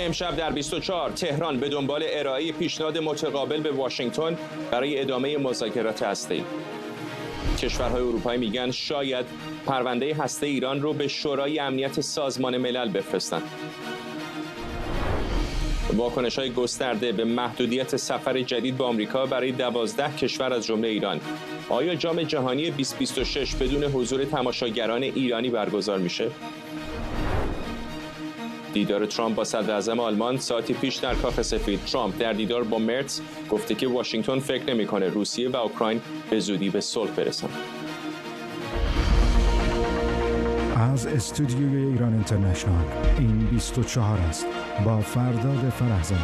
امشب در 24 تهران به دنبال ارائه پیشنهاد متقابل به واشنگتن برای ادامه مذاکرات هسته‌ای. کشورهای اروپایی میگن شاید پرونده هسته ایران رو به شورای امنیت سازمان ملل بفرستن. واکنش‌های گسترده به محدودیت سفر جدید به آمریکا برای 12 کشور از جمله ایران. آیا جام جهانی 2026 بدون حضور تماشاگران ایرانی برگزار میشه؟ دیدار ترامپ با صدراعظم آلمان ساعتی پیش در کاخ سفید. ترامپ در دیدار با مرتز گفته که واشنگتن فکر نمی‌کنه روسیه و اوکراین به زودی به صلح برسن. از استودیوی ایران اینترنشنال این 24 است با فرداد فرهزاد.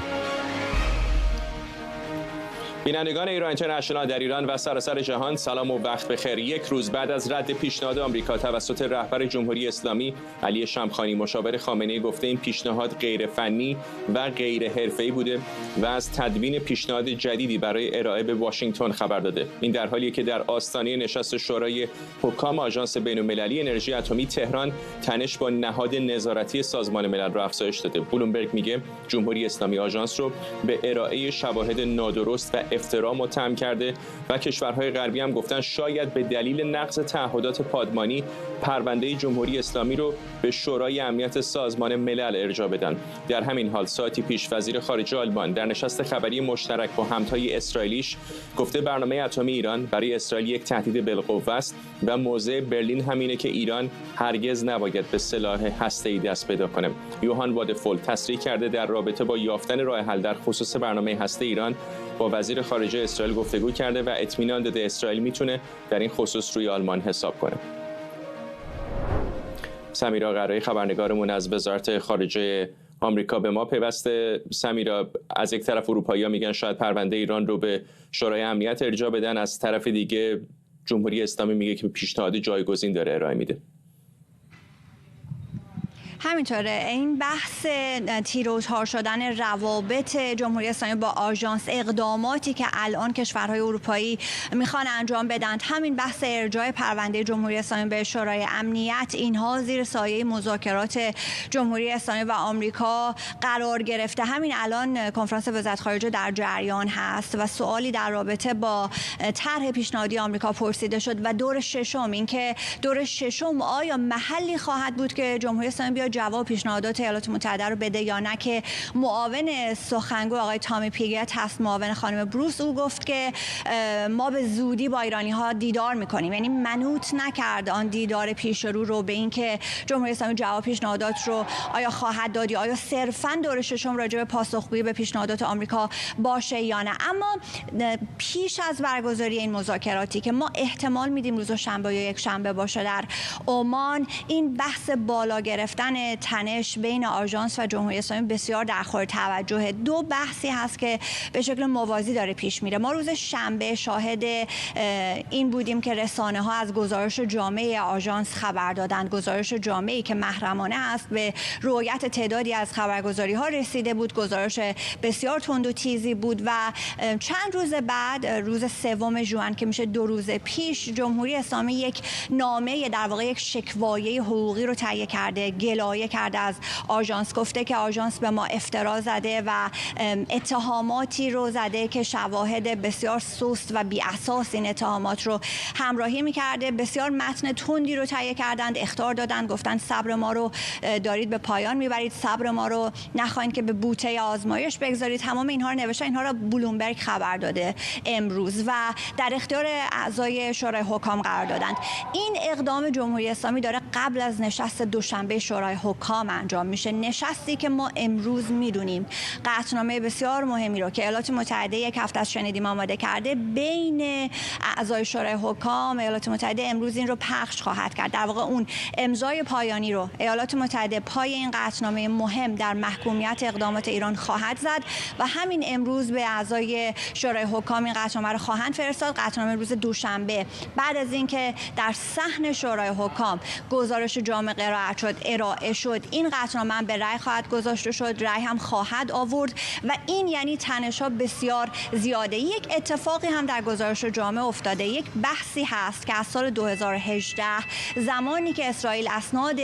بینندگان ایران اینترنشنال در ایران و سراسر جهان سلام و وقت بخیر. یک روز بعد از رد پیشنهاد آمریکا توسط رهبر جمهوری اسلامی علی شمخانی، مشاور خامنه‌ای گفته این پیشنهاد غیر فنی و غیر حرفه‌ای بوده و از تدوین پیشنهاد جدیدی برای ارائه به واشنگتن خبر داده. این در حالیه که در آستانه نشست شورای حکام آژانس بین‌المللی انرژی اتمی تهران تنش با نهاد نظارتی سازمان ملل را افزایش داده. بلومبرگ میگه جمهوری اسلامی آژانس رو به ارائه شواهد نادرست و افترا متهم کرده و کشورهای غربی هم گفتن شاید به دلیل نقض تعهدات پادمانی پرونده جمهوری اسلامی رو به شورای امنیت سازمان ملل ارجاع بدن. در همین حال ساعتی پیش وزیر خارجه آلمان در نشست خبری مشترک با همتای اسرائیلیش گفته برنامه اتمی ایران برای اسرائیل یک تهدید بالقوه است و موضع برلین همینه که ایران هرگز نباید به سلاح هسته‌ای دست پیدا کنه. یوهان وادفول تصریح کرده در رابطه با یافتن راه حل در خصوص برنامه هسته ایران با وزیر خارجه اسرائیل گفتگو کرده و اطمینان داده اسرائیل میتونه در این خصوص روی آلمان حساب کنه. سمیرا قرایی خبرنگارمون از وزارت خارجه آمریکا به ما پیوسته. سمیرا، از یک طرف اروپایی‌ها میگن شاید پرونده ایران رو به شورای امنیت ارجاع بدن، از طرف دیگه جمهوری اسلامی میگه که پیشنهاد جایگزین داره ارائه میده. همینطوره. این بحث تیر و تار شدن روابط جمهوری اسلامی با آژانس، اقداماتی که الان کشورهای اروپایی میخوان انجام بدن، همین بحث ارجاع پرونده جمهوری اسلامی به شورای امنیت، اینها زیر سایه مذاکرات جمهوری اسلامی و آمریکا قرار گرفته. همین الان کنفرانس وزارت خارجه در جریان هست و سوالی در رابطه با طرح پیشنهادی آمریکا پرسیده شد و دور ششم، اینکه دور ششم آیا محلی خواهد بود که جمهوری اسلامی جواب پیشنهادات ایالات متحده رو بده یا نه، که معاون سخنگوی آقای تامی پیگت هست، معاون خانم بروس، او گفت که ما به زودی با ایرانی ها دیدار میکنیم. یعنی منوط نکرد آن دیدار پیش رو به اینکه جمهوری اسلامی جواب پیشنهادات رو آیا خواهد داد یا آیا صرفا دور ششم راجع به پاسخگویی به پیشنهادات آمریکا باشه یا نه. اما پیش از برگزاری این مذاکراتی که ما احتمال میدیم روز شنبه یا یک شنبه باشه در عمان، این بحث بالا گرفتن تنش بین آژانس و جمهوری اسلامی بسیار در خور توجه. دو بحثی هست که به شکل موازی داره پیش میره. ما روز شنبه شاهد این بودیم که رسانه ها از گزارش جامعه آژانس خبر دادند، گزارش جامعی که محرمانه است، به رؤیت تعدادی از خبرگزاری ها رسیده بود، گزارش بسیار تند و تیزی بود و چند روز بعد، روز 3 ژوئن که میشه 2 روز پیش، جمهوری اسلامی یک نامه، در واقع یک شکوایه حقوقی رو تهیه کرده، گلایه کرده از آژانس، گفته که آژانس به ما افترا زده و اتهاماتی رو زده که شواهد بسیار سست و بی اساس این اتهامات رو همراهی می‌کرده. بسیار متن تندی رو تهیه کردند، اخطار دادند، گفتن صبر ما رو دارید به پایان میبرید، صبر ما رو نخواهید که به بوته آزمایش بگذارید. تمام اینها رو نوشتن. اینها رو بلومبرگ خبر داده امروز و در اختیار اعضای شورای حکام قرار دادند. این اقدام جمهوری اسلامی داره قبل از نشست دوشنبه شورای حکام انجام میشه، نشستی که ما امروز میدونیم قطعنامه بسیار مهمی رو که ایالات متحده یک هفته از شنیدیم آماده کرده بین اعضای شورای حکام. ایالات متحده امروز این رو پخش خواهد کرد. در واقع اون امضای پایانی رو ایالات متحده پای این قطعنامه مهم در محکومیت اقدامات ایران خواهد زد و همین امروز به اعضای شورای حکام این قطعنامه رو خواهند فرستاد. قطعنامه روز دوشنبه بعد از اینکه در صحن شورای حکام گزارش جامع قرائت شد ارائه ارائه شد این قطعنامه به رأی خواهد گذاشته شد، رأی هم خواهد آورد و این یعنی تنش‌ها بسیار زیاده. یک اتفاقی هم در گزارش جامع افتاده، یک بحثی هست که از سال 2018 زمانی که اسرائیل اسناد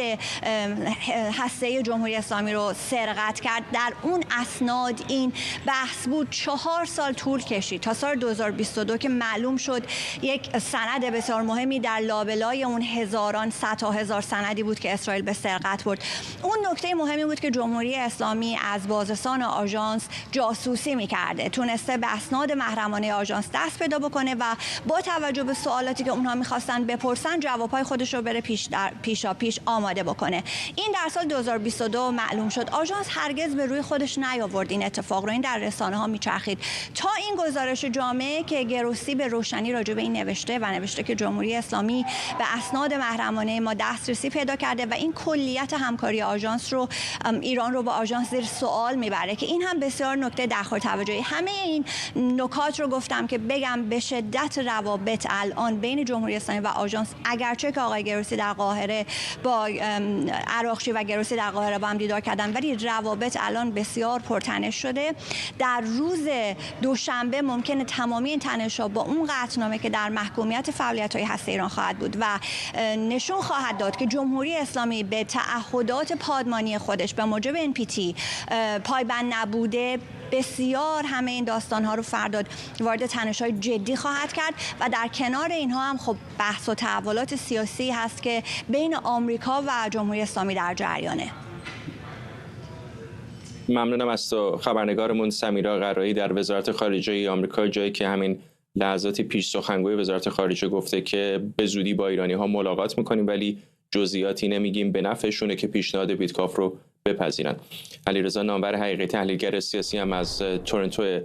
هسته‌ای جمهوری اسلامی رو سرقت کرد، در اون اسناد این بحث بود. 4 سال طول کشید تا سال 2022 که معلوم شد یک سند بسیار مهمی در لابلای اون هزاران صدها هزار سندی بود که اسرائیل به سرقت برد. اون نکته مهمی بود که جمهوری اسلامی از بازرسان آژانس جاسوسی می‌کرده، تونسته به اسناد محرمانه آژانس دست پیدا بکنه و با توجه به سوالاتی که اونها می‌خواستن بپرسن جواب‌های خودش رو بره پیش آماده بکنه. این در سال 2022 معلوم شد. آژانس هرگز به روی خودش نیاورد این اتفاق رو، این در رسانه‌ها میچرخید تا این گزارش جامعه که گروسی به روشنی راجع به این نوشته که جمهوری اسلامی به اسناد محرمانه ما دسترسی پیدا کرده و این کلیت همکاری آژانس رو ایران رو با آژانس زیر سوال میبره که این هم بسیار نکته درخور توجهی. همه این نکات رو گفتم که بگم به شدت روابط الان بین جمهوری اسلامی و آژانس، اگرچه که آقای گروسی در قاهره با عراقچی و گروسی در قاهره با هم دیدار کردن، ولی روابط الان بسیار پرتنش شده. در روز دوشنبه ممکنه تمامی این تنش‌ها با اون قطعنامه که در محکومیت فعالیت‌های هسته ایران خواهد بود و نشون خواهد داد که جمهوری اسلامی به تعهدات پادمانی خودش به موجب NPT پایبند نبوده، بسیار همه این داستان‌ها رو فرداد وارد تنش‌های جدی خواهد کرد و در کنار اینها هم خب بحث و تحولات سیاسی هست که بین آمریکا و جمهوری اسلامی در جریانه. ممنونم از تو خبرنگارمون سمیرا قرایی در وزارت خارجه آمریکا، جایی که همین لحظاتی پیش سخنگوی وزارت خارجه گفته که به زودی با ایرانی‌ها ملاقات می‌کنیم ولی جزئیاتی نمیگیم، به نفعشونه که پیشنهاد بیتکاف رو بپذیرن. علیرضا نامور حقیقی تحلیلگر سیاسی هم از تورنتو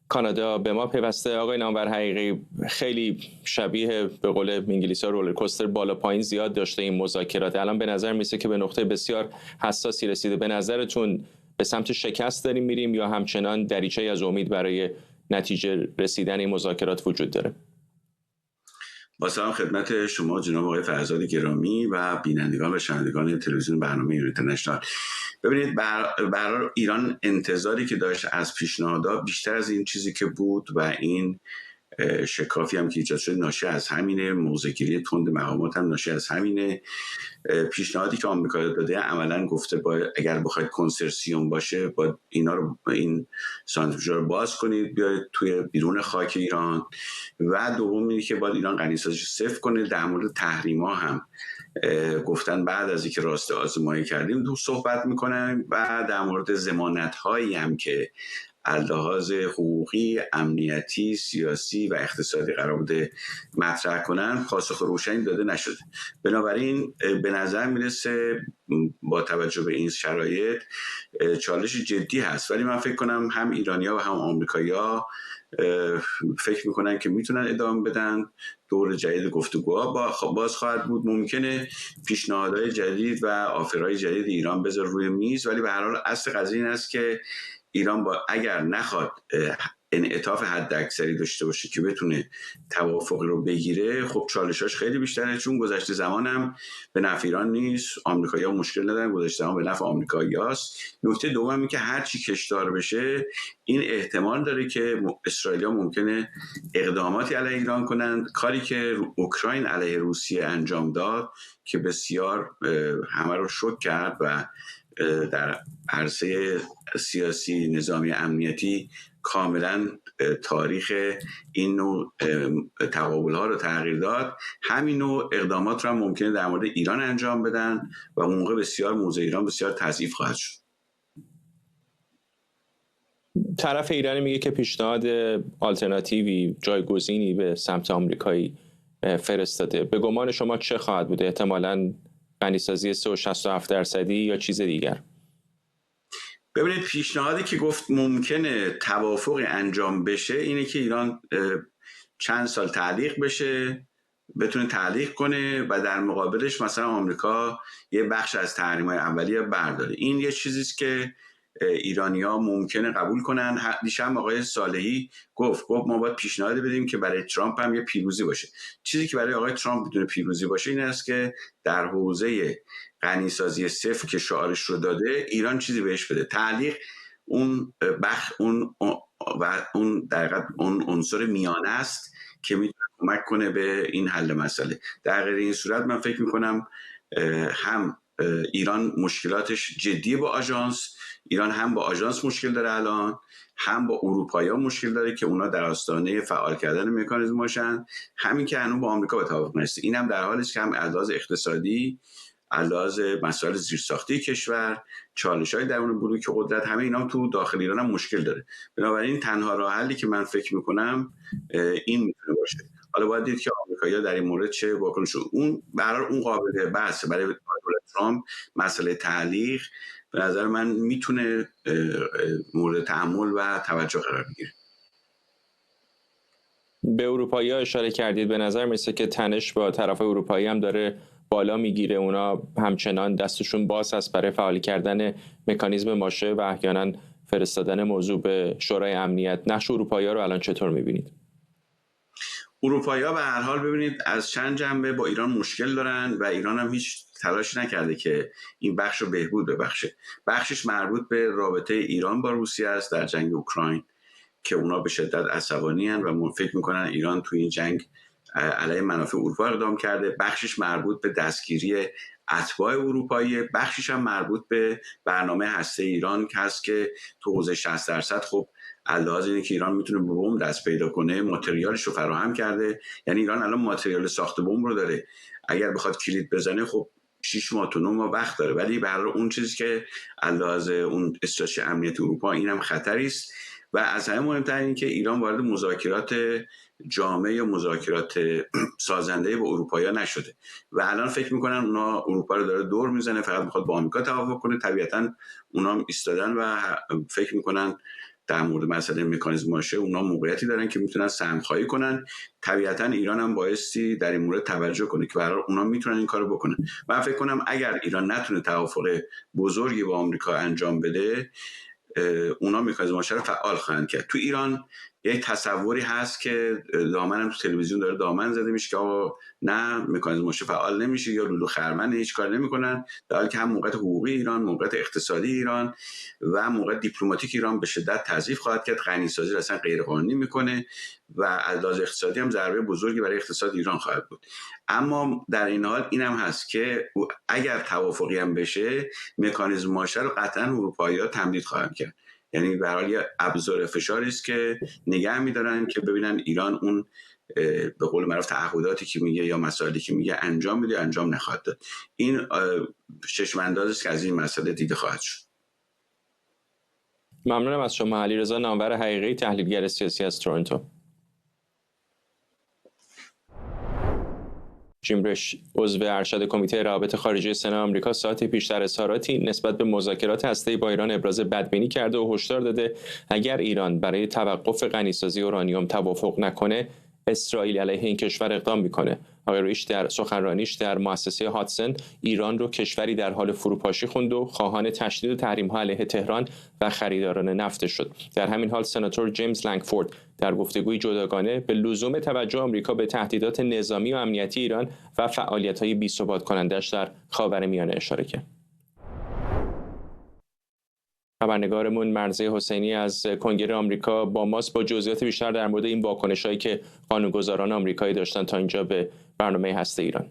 کانادا به ما پیوسته. آقای نامور حقیقی، خیلی شبیه به قول انگلیسی‌ها رولرکوستر بالا پایین زیاد داشته این مذاکرات، الان به نظر میسه که به نقطه بسیار حساسی رسیده. به نظرتون به سمت شکست داریم میریم یا همچنان دریچه‌ای از امید برای نتیجه رسیدن این مذاکرات وجود داره؟ با سلام خدمت شما جناب آقای فرزاد گرامی و بینندگان و شنوندگان تلویزیون برنامه ایران اینترنشنال. ببینید، برای ایران انتظاری که داشت از پیشنهادات بیشتر از این چیزی که بود و این شکافی هم که ایجاد شد ناشی از همینه، موضع‌گیری تند مقامات هم ناشی از همینه. پیشنهادی که آمریکا داده عملاً گفته اگر بخواید کنسرسیوم باشه با اینا رو، این سانتریفیوژها رو باز کنید بیارید توی بیرون خاک ایران، و دوم اینه که باید ایران غنیسازیش صفر کنه. در مورد تحریم‌ها هم گفتن بعد از اینکه راسته آزمایی کردیم دو صحبت میکنن و در مورد ضمانت‌هایی هم که لحاظ حقوقی، امنیتی، سیاسی و اقتصادی قرار بوده مطرح کنن پاسخ روشنی داده نشده. بنابراین به نظر میرسه با توجه به این شرایط چالش جدی هست، ولی من فکر کنم هم ایرانی‌ها و هم آمریکایی‌ها فکر میکنن که میتونن ادامه بدن. دور جدید گفتگوها باز خواهد بود. ممکنه پیشنهادهای جدید و آفرهای جدید ایران بذاره روی میز، ولی به هر حال اصل قضیه این است که ایران اگر نخواد انعطاف حداکثری داشته باشه که بتونه توافقی رو بگیره، خب چالشاش خیلی بیشتره، چون گذشته زمان هم به نفع ایران نیست. آمریکایی‌ها مشکل ندارن، گذشته زمان به نفع آمریکایی‌هاست. نکته دوم اینه که هر چی کشدار بشه این احتمال داره که اسرائیلیا ممکنه اقداماتی علیه ایران کنند. کاری که اوکراین علیه روسیه انجام داد که بسیار همه رو شوک کرد و در عرصه سیاسی، نظامی، امنیتی کاملا تاریخ این نوع تقابل‌ها رو تغییر داد. همین نوع اقدامات رو هم ممکنه در مورد ایران انجام بدن و اون موقع بسیار موضع ایران بسیار تضعیف خواهد شد. طرف ایرانی میگه که پیشنهاد آلترناتیوی، جایگزینی به سمت آمریکایی فرستاده. به گمان شما چه خواهد بوده؟ احتمالاً غنیسازی 67% یا چیز دیگر؟ ببینید، پیشنهادی که گفت ممکنه توافقی انجام بشه اینه که ایران چند سال تعلیق بشه، بتونه تعلیق کنه و در مقابلش مثلا آمریکا یه بخش از تحریم‌های اولیه برداره. این یه چیزیست که ایرانی‌ها ممکنه قبول کنن. دیشب آقای صالحی گفت ما باید پیشنهاد بدیم که برای ترامپ هم یه پیروزی باشه. چیزی که برای آقای ترامپ بدون پیروزی باشه این است که در حوزه غنیسازی صفر که شعارش رو داده ایران چیزی بهش بده. تعلیق اون اون عنصر میانه است که میتونه کمک کنه به این حل مسئله. در غیر این صورت من فکر میکنم هم ایران مشکلاتش جدی با آژانس، ایران هم با آژانس مشکل داره الان، هم با اروپایی‌ها مشکل داره که اونا در آستانه فعال کردن مکانیزم باشن، همین که هنوز با آمریکا به توافق نرسیده. اینم در حالی است که هم از لحاظ اقتصادی، از لحاظ مسائل زیرساختی کشور، چالش‌های درون بلوک قدرت، همه اینا تو داخل ایران هم مشکل داره. بنابراین تنها راه حلی که من فکر می‌کنم این میتونه باشه. حالا باید دید که آمریکایی‌ها در این مورد چه واکنشی. اون برای اون قابل بحث برای دولت ترامپ مسئله تعلیق به نظر من میتونه مورد تأمل و توجه قرار بگیره. به اروپایی‌ها اشاره کردید، به نظر میسه که تنش با طرف اروپایی هم داره بالا میگیره. اونا همچنان دستشون باز هست برای فعال کردن مکانیزم ماشه و احیانا فرستادن موضوع به شورای امنیت. نقش اروپایی‌ها رو الان چطور میبینید؟ اروپایی‌ها به هر حال ببینید از چند جنبه با ایران مشکل دارن و ایران هم هیچ تلاش نکرده که این بخش رو بهبود ببخشه. بخشش مربوط به رابطه ایران با روسیه است در جنگ اوکراین که اونا به شدت عصبانی هستند و فکر میکنن ایران توی این جنگ علیه منافع اروپا اقدام کرده. بخشش مربوط به دستگیری اتباع اروپایی، بخشش هم مربوط به برنامه هسته ایران که هست که تو حوزه 60% خب علاوه اینه که ایران میتونه به بمب دست پیدا کنه، ماتریالش رو فراهم کرده. یعنی ایران الان ماتریال ساخت بمب رو داره، اگر بخواد کلید بزنه خب 6 ماه تا 9 ماه وقت داره. ولی به هر حال اون چیزی که علاوه اون استراتژی امنیت اروپا اینم خطری است و از همه مهمتر این که ایران وارد مذاکرات جامع یا مذاکرات سازنده با اروپایی‌ها نشده و الان فکر میکنن اونا اروپا رو داره دور میزنه، فقط میخواد با آمریکا توافق کنه. طبیعتاً اونا هم ایستادن و فکر میکنن در مورد مسئله مکانیزم ماشه اونا موقعیتی دارن که میتونن سهم‌خواهی کنن. طبیعتاً ایران هم بایستی در این مورد توجه کنه که برای اونا میتونن این کارو بکنن. من فکر کنم اگر ایران نتونه توافق بزرگی با آمریکا انجام بده، اونا مکانیزم ماشه رو فعال خواهند کرد. تو ایران یک تصوری هست که دامن هم تو تلویزیون داره دامن زده میشه که آقا نه مکانیزم ماشه فعال نمیشه یا لولو خرمن هیچ کار نمیکنن، در حالی که هم موقعیت حقوقی ایران، موقعیت اقتصادی ایران و موقعیت دیپلماتیک ایران به شدت تضعیف خواهد کرد. غنیسازی رو اصلا غیر قانونی میکنه و از لحاظ اقتصادی هم ضربه بزرگی برای اقتصاد ایران خواهد بود. اما در این حال اینم هست که اگر توافقی هم بشه مکانیزم ماشه رو قطعا اروپایی‌ها تمدید خواهند کرد. یعنی به هر حال یه ابزار فشاری است که نگه می‌دارن که ببینن ایران اون به قول معروف تعهداتی که میگه یا مسائلی که میگه انجام میده انجام نخواهد داد. این چشم‌اندازی است که از این مسئله دیده خواهد شد. ممنونم از شما. علیرضا نامور حقیقی، تحلیلگر سیاسی از تورنتو. جیم ریش، عضو ارشد کمیته روابط خارجی سنا آمریکا، ساعتی پیشتر اظهاراتی نسبت به مذاکرات هسته‌ای با ایران ابراز بدبینی کرده و هشدار داده اگر ایران برای توقف غنیسازی اورانیوم توافق نکنه، اسرائیل علیه این کشور اقدام میکنه. آقای ریش در سخنرانیش در مؤسسه هاتسن ایران رو کشوری در حال فروپاشی خوند و خواهان تشدید تحریم‌ها علیه تهران و خریداران نفت شد. در همین حال سناتور جیمز لنگفورد در گفتگوی جداگانه به لزوم توجه آمریکا به تهدیدات نظامی و امنیتی ایران و فعالیت‌های بی‌ثبات کننده‌اش در خاورمیانه اشاره کرد. خبرنگارمون مرزی حسینی از کنگره آمریکا با ماست با جزئیات بیشتر در مورد این واکنش‌هایی که قانونگذاران آمریکایی داشتن تا اینجا به برنامه هسته ایران.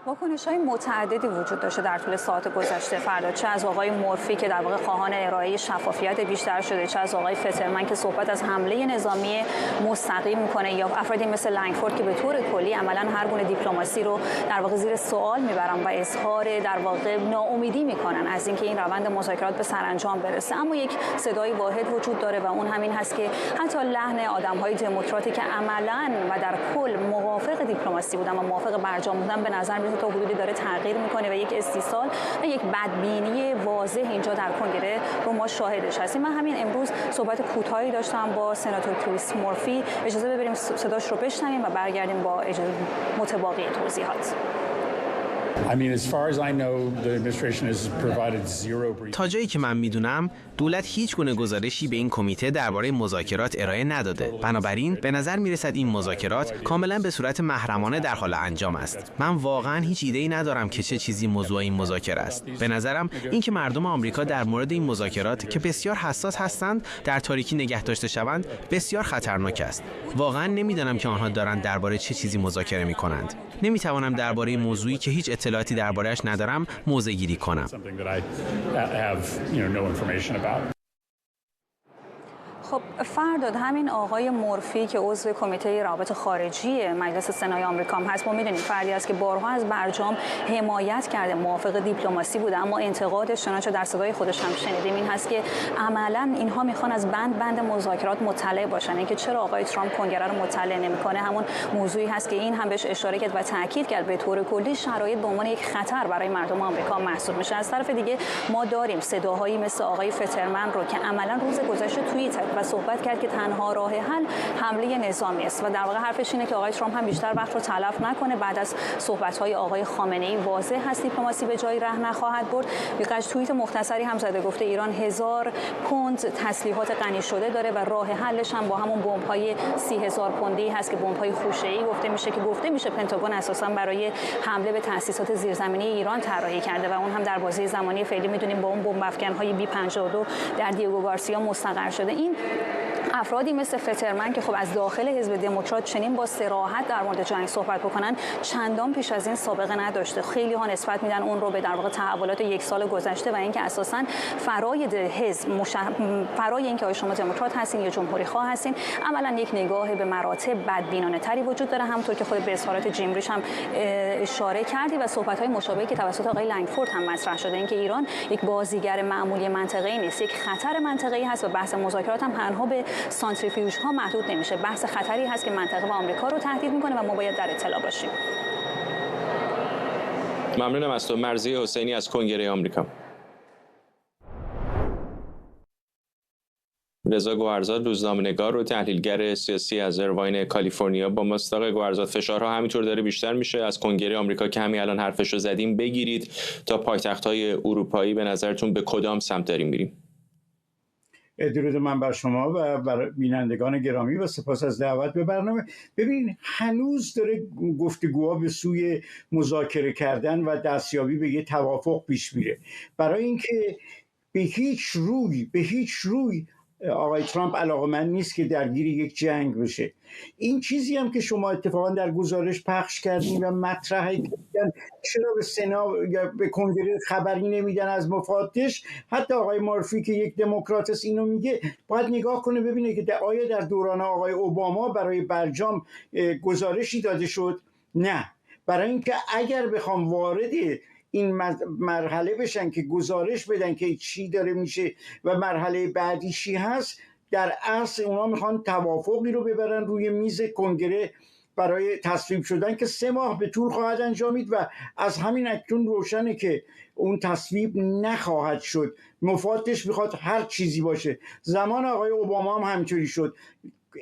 واکنش‌های متعددی وجود داشته در طول ساعات گذشته فردا، چه از آقای مورفی که در واقع خواهان ارائه شفافیت بیشتر شده، چه از آقای فترمن که صحبت از حمله نظامی مستقیم میکنه، یا افرادی مثل لنگفورد که به طور کلی عملاً هر گونه دیپلماسی رو در واقع زیر سوال میبرن و اظهار در واقع ناامیدی میکنن از اینکه این روند مذاکرات به سرانجام برسه. اما یک صدای واحد وجود داره و اون همین هست که حتی لحن آدم‌های دموکراتی که عملاً و در کل موافق دیپلماسی بودن و موافق برجام بودن به نظر میاد تا حدودی داره تغییر میکنه و یک استیصال و یک بدبینی واضح اینجا در کنگره رو ما شاهدش هستیم. من همین امروز صحبت کوتاهی داشتم با سناتور کریس مورفی. اجازه ببریم صداش رو بشنویم و برگردیم با متباقی توضیحات. تا جایی که من میدونم دولت هیچ گونه گزارشی به این کمیته درباره مذاکرات ارائه نداده. بنابراین به نظر میرسد این مذاکرات کاملا به صورت محرمانه در حال انجام است. من واقعا هیچ ایده‌ای ندارم که چه چیزی موضوع این مذاکره است. به نظرم اینکه مردم آمریکا در مورد این مذاکرات که بسیار حساس هستند در تاریکی نگه داشته شوند بسیار خطرناک است. واقعا نمیدانم که آنها دارند درباره چه چیزی مذاکره می‌کنند. نمی‌توانم درباره موضوعی که هیچ اطلاعاتی درباره‌اش ندارم موضع‌گیری کنم. خب فرداد، همین آقای مورفی که عضو کمیته روابط خارجی مجلس سنای آمریکا هم هست، ما میدونیم فردی است که بارها از برجام حمایت کرده، موافق دیپلماسی بوده، اما انتقادش چنانچه در صدای خودش هم شنیدیم این هست که عملاً اینها میخوان از بند مذاکرات مطلع باشن. اینکه چرا آقای ترامپ کنگره رو مطلع نمیکنه همون موضوعی هست که این هم بهش اشاره کرد و تاکید کرد به طور کلی شرایط به عنوان یک خطر برای مردم آمریکا محسوب میشه. از طرف دیگه ما داریم صداهایی مثل آقای فترمن رو که عملاً روز گذشته توییتر و صحبت کرد که تنها راه حل حمله نظامی است و در واقع حرفش اینه که آقای ترامپ هم بیشتر وقت رو تلف نکنه. بعد از صحبت‌های آقای خامنه‌ای واضح هست دیپلماسی به جایی ره نخواهد برد. یک توییت مختصری هم زده، گفته ایران 1000 پوند تسلیحات غنی شده داره و راه حلش هم با همون بمب‌های 30000 پوندی هست که بمب‌های خوشه‌ای گفته میشه پنتاگون اساساً برای حمله به تأسیسات زیرزمینی ایران طراحی کرده و اون هم در بازه زمانی فعلی می‌دونیم با اون بمب افکن‌های B-52 در دیگو گارسیا مستقر شده. این افرادی مثل فترمن که خب از داخل حزب دموکرات چنین با صراحت در مورد جنگ صحبت بکنن چندان پیش از این سابقه نداشته. خیلی ها نسبت میدن اون رو به در واقع تحولات یک سال گذشته و اینکه اساساً فراید حزب فرای اینکه آیا شما دموکرات هستین یا جمهوری خواه هستین عملاً یک نگاه به مراتب بدبینانه تری وجود داره. همونطور که خود به اظهارات جیم ریش هم اشاره کردی و صحبت‌های مشابهی که توسط آقای لنگفورد هم مطرح شده، اینکه ایران یک بازیگر معمولی منطقه‌ای نیست، یک خطر منطقه‌ای هست و بحث مذاکرات هم تنها به سانتریفیوژ ها محدود نمیشه. بحث خطری هست که منطقه و آمریکا رو تهدید میکنه و ما باید در اطلاع باشیم. ممنونم از تو. مرضیه حسینی از کنگره آمریکا. رضا گوهرزاد روزنامه‌نگار و تحلیلگر سیاسی از ایرواین کالیفرنیا با ماست. آقای گوهرزاد، فشارها همینطور داره بیشتر میشه از کنگره آمریکا که همین الان حرفش رو زدیم بگیرید تا پایتخت‌های اروپایی. به نظرتون به کدام سمت داریم میریم؟ درود من بر شما و بر بینندگان گرامی و سپاس از دعوت به برنامه. ببین هنوز داره گفتگوها به سوی مذاکره کردن و دستیابی به یه توافق پیش میره، برای اینکه به هیچ روی آقای ترامپ علاقه‌مند نیست که درگیر یک جنگ بشه. این چیزی هم که شما اتفاقا در گزارش پخش کردین و مطرح کردن، چرا به سنا یا به کنگره خبری نمیدن از مفادش؟ حتی آقای مورفی که یک دموکرات است اینو میگه، باید نگاه کنه ببینه که آیا در دوران آقای اوباما برای برجام گزارشی داده شد؟ نه. برای اینکه اگر بخوام وارد این مرحله بشن که گزارش بدن که چی داره میشه و مرحله بعدی چی هست، در اصل اونا میخوان توافقی رو ببرن روی میز کنگره برای تصویب شدن که 3 ماه به طول خواهد انجامید و از همین اکنون روشنه که اون تصویب نخواهد شد. مفادش میخواد هر چیزی باشه. زمان آقای اوباما هم همینطوری شد،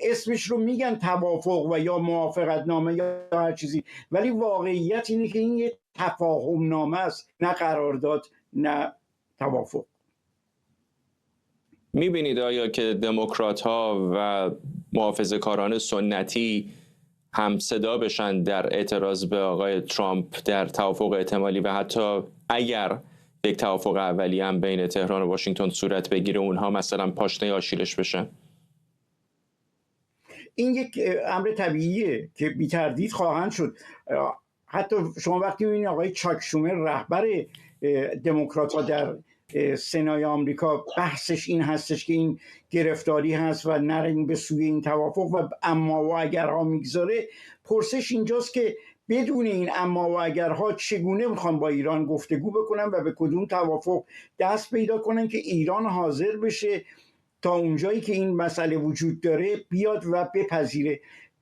اسمش رو میگن توافق و یا موافقت نامه یا هر چیزی، ولی واقعیت اینه که این یه تفاهم نامه است، نه قرارداد نه توافق. میبینید آیا که دموکرات ها و محافظه‌کاران سنتی هم صدا بشن در اعتراض به آقای ترامپ در توافق احتمالی و حتی اگر یک توافق اولیه هم بین تهران و واشنگتن صورت بگیره اونها مثلا پاشنه آشیلش بشن؟ این یک امر طبیعیه که بی تردید خواهند شد. حتی شما وقتی می‌بینید آقای چاک شومر رهبر دموکرات‌ها در سنای آمریکا بحثش این هستش که این گرفتاری هست و نریم به سوی این توافق و اما و اگرها میگذاره، پرسش اینجاست که بدون این اما و اگرها چگونه میخوان با ایران گفتگو بکنن و به کدوم توافق دست پیدا کنن که ایران حاضر بشه تا اونجایی که این مسئله وجود داره بیاد و بپذیره.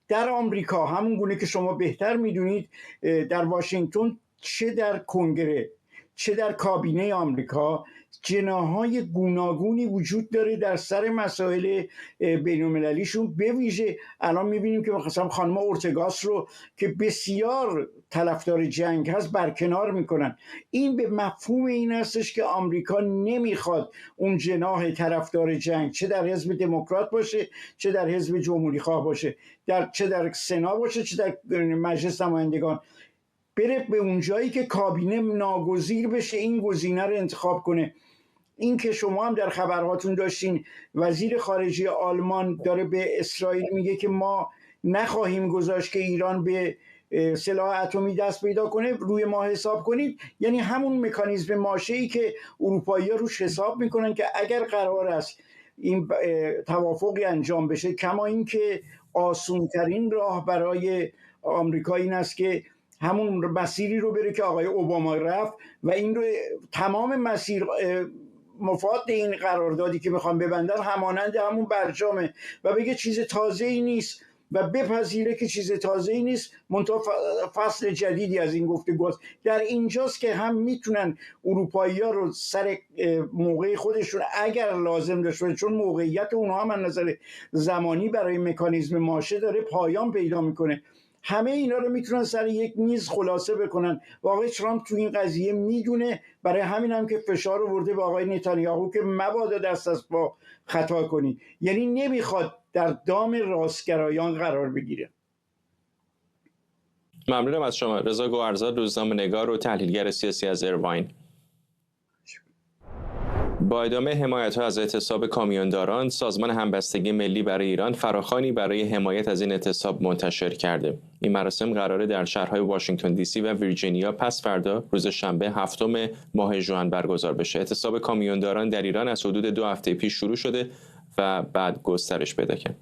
در آمریکا همون گونه که شما بهتر میدونید در واشنگتن چه در کنگره چه در کابینه آمریکا جناح‌های گوناگونی وجود داره در سر مسائل بین‌المللیشون. به ویژه الان می‌بینیم که مثلا خانم اورتگاس رو که بسیار طرفدار جنگ هست برکنار میکنن. این به مفهوم این هستش که آمریکا نمیخواد اون جناح طرفدار جنگ، چه در حزب دموکرات باشه، چه در حزب جمهوری خواه باشه، چه در سنا باشه، چه در مجلس نمایندگان، بره به اون جایی که کابینه ناگزیر بشه این گزینه رو انتخاب کنه. این که شما هم در خبرهاتون داشتین وزیر خارجه آلمان داره به اسرائیل میگه که ما نخواهیم گذاشت که ایران به سلاح اتمی دست پیدا کنه، روی ما حساب کنید. یعنی همون مکانیزم ماشه‌ای که اروپایی‌ها روش حساب میکنن که اگر قرار است این توافقی انجام بشه، کما این که آسونترین راه برای آمریکا این است که همون مسیری رو بره که آقای اوباما رفت و این رو تمام مسیر مفاد این قراردادی که میخوان ببندن همانند همون برجامه و بگه چیز تازه‌ای نیست و بپذیره که چیز تازه‌ای نیست، منتها فصل جدیدی از این گفتگوست. در اینجاست که هم میتونن اروپایی‌ها رو سر موقع خودشون اگر لازم داشته، چون موقعیت اونها هم از نظر زمانی برای مکانیزم ماشه داره پایان پیدا میکنه، همه اینا رو میتونن سر یک میز خلاصه بکنن و آقای ترامپ تو این قضیه میدونه. برای همین هم که فشار آورده به آقای نتانیاهو که مبادا دست از پا خطا کنی، یعنی نمیخواد در دام راستگرایان قرار بگیره. ممنونم از شما. رضا گوهرزاد، روزنامه‌نگار و تحلیلگر سیاسی از ایرواین. با ادامه حمایت‌ها از اعتصاب کامیونداران، سازمان همبستگی ملی برای ایران فراخوانی برای حمایت از این اعتصاب منتشر کرده. این مراسم قراره در شهرهای واشنگتن دی سی و ویرجینیا پس فردا روز شنبه 7 ماه ژوئن برگزار بشه. اعتصاب کامیونداران در ایران از حدود 2 هفته پیش شروع شده و بعد گسترش پیدا کرد.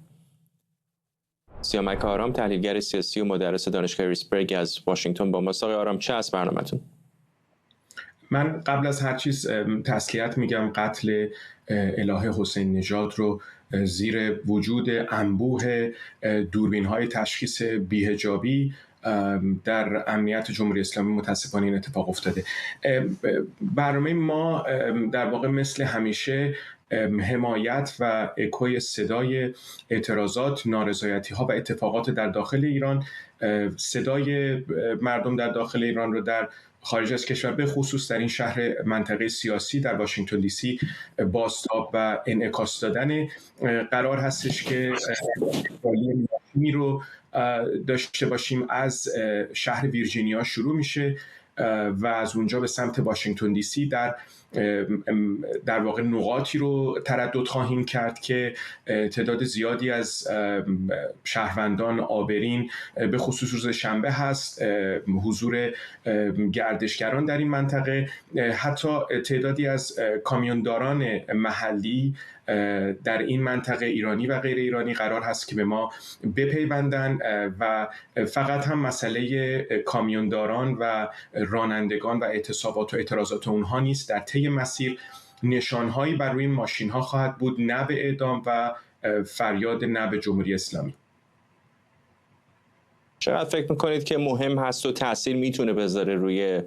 سیامک آرام، تحلیلگر سیاسی و مدرس دانشگاه ریسبرگ از واشنگتن با ماست. آقای آرام، چه از برنامه‌تون؟ من قبل از هر چیز تسلیت میگم قتل الهه حسین نژاد رو زیر وجود انبوه دوربین‌های تشخیص بی‌حجابی در امنیت جمهوری اسلامی متاسفانه این اتفاق افتاده. برنامه ما در واقع مثل همیشه حمایت و اکوی صدای اعتراضات، نارضایتی‌ها و اتفاقات در داخل ایران، صدای مردم در داخل ایران رو در خارج از کشور، به خصوص در این شهر منطقه سیاسی در واشنگتن دی سی بازتاب و انعکاس دادن. قرار هستش که رالی رو داشته باشیم. از شهر ویرجینیا شروع میشه و از اونجا به سمت واشنگتن دی سی در واقع نقاطی رو تردد خواهیم کرد که تعداد زیادی از شهروندان عابرین به خصوص روز شنبه هست، حضور گردشگران در این منطقه، حتی تعدادی از کامیونداران محلی در این منطقه، ایرانی و غیر ایرانی، قرار هست که به ما بپیوندن و فقط هم مسئله کامیونداران و رانندگان و اعتصابات و اعتراضات اونها نیست. در طی مسیر نشانهایی بر روی ماشین ها خواهد بود، نه به اعدام و فریاد نه به جمهوری اسلامی. چقدر فکر میکنید که مهم هست و تأثیر میتونه بذاره روی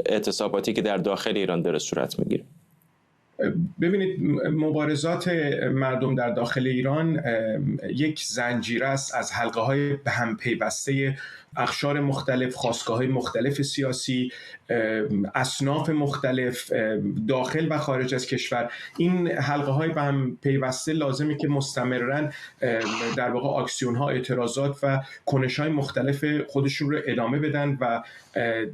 اعتصاباتی که در داخل ایران داره صورت میگیره؟ ببینید، مبارزات مردم در داخل ایران یک زنجیره است از حلقه‌های به هم پیوسته اقشار مختلف، خاستگاه‌های مختلف سیاسی، اصناف مختلف داخل و خارج از کشور. این حلقه‌های به هم پیوسته لازمه که مستمراً در واقع آکسیون‌ها، اعتراضات و کنش‌های مختلف خودشون رو ادامه بدن و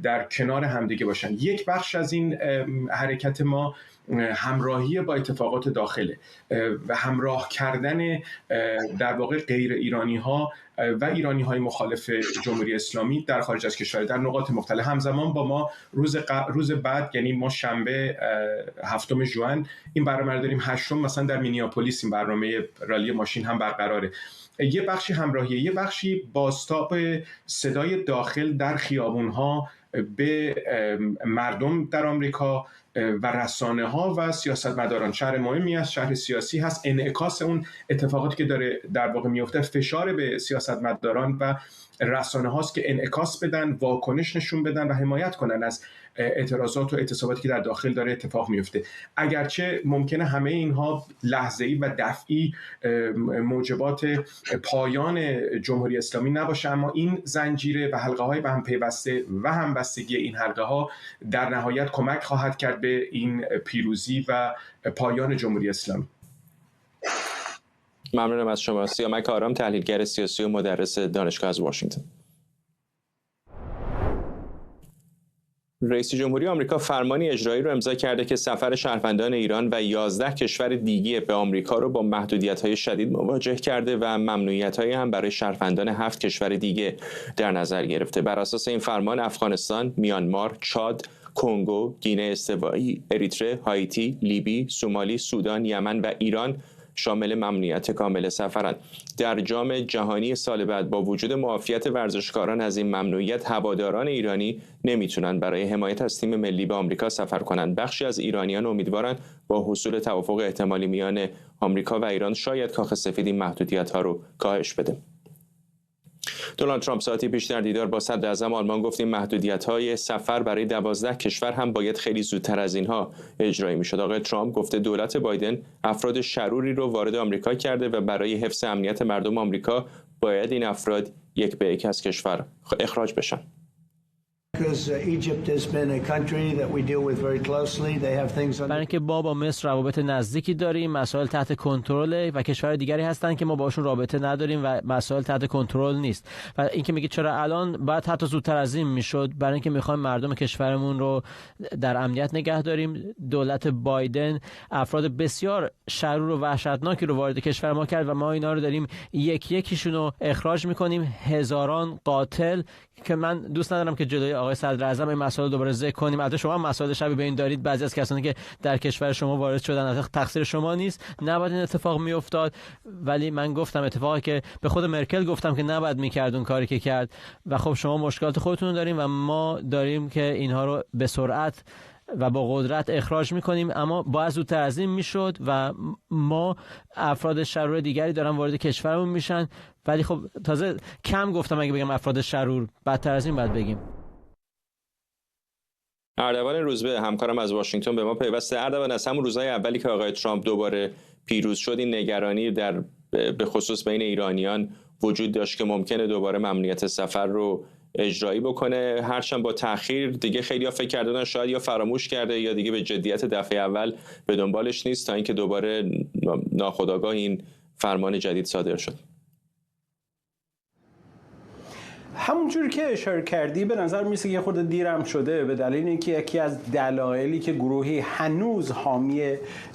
در کنار همدیگه باشن. یک بخش از این حرکت ما همراهی با اتفاقات داخله و همراه کردن در واقع غیر ایرانی ها و ایرانی های مخالف جمهوری اسلامی در خارج از کشور در نقاط مختلف. همزمان با ما روز بعد، یعنی ما شنبه 7 ژوئن این برنامه رو داریم، 8 مثلا در مینیاپولیس این برنامه رالی ماشین هم برقراره. یه بخشی همراهیه، یه بخشی بازتاب صدای داخل در خیابون‌ها به مردم در آمریکا و رسانه ها و سیاستمداران. شهر مهمی است، شهر سیاسی هست، انعکاس اون اتفاقاتی که داره در واقع میفته فشار به سیاستمداران و رسانه هاست که انعکاس بدن، واکنش نشون بدن و حمایت کنن از اعتراضات و اعتصاباتی که در داخل داره اتفاق میفته. اگرچه ممکنه همه اینها لحظه‌ای و دفعی موجبات پایان جمهوری اسلامی نباشه، اما این زنجیره و حلقه های به هم پیوسته و همبستگی این حلقه ها در نهایت کمک خواهد کرد به این پیروزی و پایان جمهوری اسلامی. ممنونم از شما. سیامک آرام، تحلیلگر سیاسی و مدرس دانشگاه از واشنگتن. رئیس جمهوری آمریکا فرمانی اجرایی رو امضا کرده که سفر شهروندان ایران و 11 کشور دیگه به آمریکا رو با محدودیت‌های شدید مواجه کرده و ممنوعیت‌هایی هم برای شهروندان 7 کشور دیگه در نظر گرفته. بر اساس این فرمان افغانستان، میانمار، چاد، کنگو، گینه استوایی، اریتره، هایتی، لیبی، سومالی، سودان، یمن و ایران شامل ممنوعیت کامل سفرند. در جام جهانی سال بعد با وجود معافیت ورزشکاران از این ممنوعیت، هواداران ایرانی نمیتونن برای حمایت از تیم ملی به آمریکا سفر کنند. بخشی از ایرانیان امیدوارند با حصول توافق احتمالی میان آمریکا و ایران شاید کاخ سفید این محدودیت‌ها رو کاهش بده. دونالد ترامپ ساعتی پیش در دیدار با صدر اعظم آلمان گفت این محدودیت‌های سفر برای 12 کشور هم باید خیلی زودتر از اینها اجرایی می‌شد. آقای ترامپ گفته دولت بایدن افراد شروری رو وارد آمریکا کرده و برای حفظ امنیت مردم آمریکا باید این افراد یک به یک از کشور اخراج بشن. برای اینکه ما با مصر روابط نزدیکی داریم، مسائل تحت کنترل و کشور دیگری هستن که ما باشون رابطه نداریم و مسائل تحت کنترل نیست. و اینکه میگه چرا الان باید حتی زودتر از این میشد، برای اینکه میخوایم مردم کشورمون رو در امنیت نگه داریم. دولت بایدن افراد بسیار شرور و وحشتناکی رو وارد کشور ما کرد و ما اینا رو داریم یکیشون رو اخراج میکنیم. هزاران قاتل که من دوست ندارم که جلوی آقای صدر اعظم این مسائل دوباره ذکر کنیم. البته شما مسائل شبیه به این دارید، بعضی از کسانی که در کشور شما وارد شدن تقصیر شما نیست، نباید این اتفاق میافتاد. ولی من گفتم اتفاقی که به خود مرکل گفتم که نباید میکرد اون کاری که کرد و خب شما مشکلات خودتون رو داریم و ما داریم که اینها رو به سرعت و با قدرت اخراج میکنیم، اما باید زودتر از این میشد و ما افراد شرور دیگری دارن وارد کشورمون میشن. ولی خب تازه کم گفتم اگه بگم افراد شرور، بدتر از این باید بگیم. اردوان روزبه همکارم از واشنگتن به ما پیوسته. اردوان، از همون روزهای اولی که آقای ترامپ دوباره پیروز شد این نگرانی به خصوص بین ایرانیان وجود داشت که ممکنه دوباره ممنوعیت سفر رو اجرایی بکنه، هرچند با تأخیر. دیگه خیلی‌ها فکر کردن شاید یا فراموش کرده یا دیگه به جدیت دفعه اول به دنبالش نیست تا اینکه دوباره ناخودآگاه این فرمان جدید صادر شد. همونجور که اشاره کردی به نظر میسه یه خورده دیرم شده، به دلیل اینکه یکی از دلایلی که گروهی هنوز حامی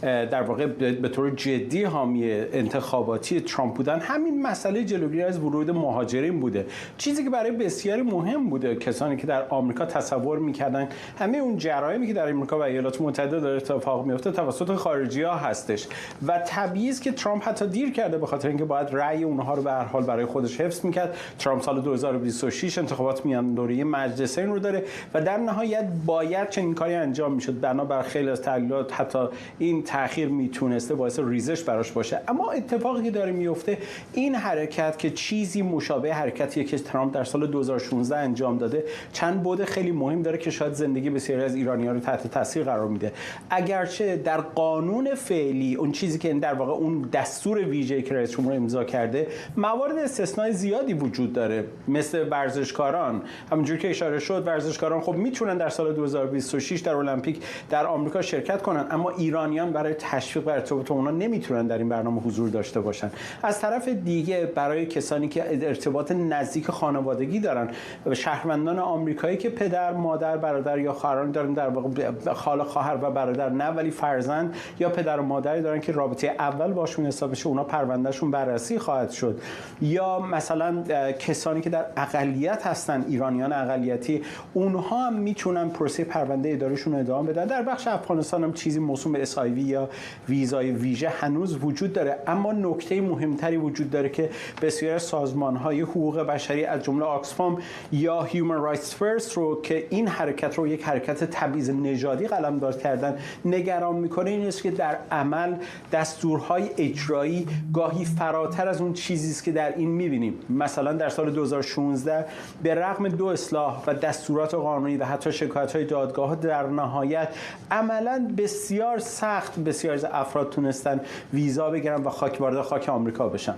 در واقع به طور جدی حامی انتخاباتی ترامپ بودن همین مسئله جلوگیری از ورود مهاجرین بوده، چیزی که برای بسیاری مهم بوده. کسانی که در آمریکا تصور میکردن همه اون جرایمی که در آمریکا و ایالات متحده داره اتفاق میفته توسط خارجی‌ها هستش و طبیعیه که ترامپ حتی دیر کرده به خاطر اینکه باید رأی اونها رو به هر حال برای خودش حفظ میکرد. ترامپ سال 2026 انتخابات میان دوره‌ای مجلسین رو داره و در نهایت باید چنین کاری انجام میشد. بنابر خیلی از تحلیلات حتی این تأخیر میتونسته باعث ریزش براش باشه، اما اتفاقی که داره میفته این حرکت که چیزی مشابه حرکتی که ترامپ در سال 2016 انجام داده چند بعد خیلی مهم داره که شاید زندگی بسیاری از ایرانی‌ها رو تحت تاثیر قرار میده. اگرچه در قانون فعلی اون چیزی که در واقع اون دستور ویژه‌ای که رئیس جمهور امضا کرده موارد استثنایی زیادی وجود داره، مثل ورزشکاران. همونجوری که اشاره شد ورزشکاران خب میتونن در سال 2026 در المپیک در آمریکا شرکت کنن، اما ایرانیان برای تشویق و ارتباط اونا نمیتونن در این برنامه حضور داشته باشن. از طرف دیگه برای کسانی که ارتباط نزدیک خانوادگی دارن و شهروندان آمریکایی که پدر، مادر، برادر یا خواهران دارن، در واقع خاله، خواهر و برادر نه ولی فرزند یا پدر و مادری دارن که رابطه اول باشون حساب بشه، اونا پروندهشون بررسی خواهد شد. یا مثلا کسانی که در اقلیت هستن، ایرانیان اقلیتی، اونها هم میتونن پروسه پرونده اداریشون رو ادامه بدن. در بخش افغانستان هم چیزی موسوم به SIV یا ویزای ویژه هنوز وجود داره، اما نکته مهمتری وجود داره که بسیاری از سازمان‌های حقوق بشری از جمله آکسفام یا هیومن رایتس فرست رو که این حرکت رو یک حرکت تبعیض نژادی قلمداد کردن نگران میکنه این است که در عمل دستورهای اجرایی گاهی فراتر از اون چیزی است که در این میبینیم. مثلا در سال 2016 به رغم 2 اصلاح و دستورات قانونی و حتی شکایت‌های دادگاه در نهایت عملاً بسیار سخت بسیار از افراد تونستن ویزا بگیرن و وارد خاک آمریکا بشن.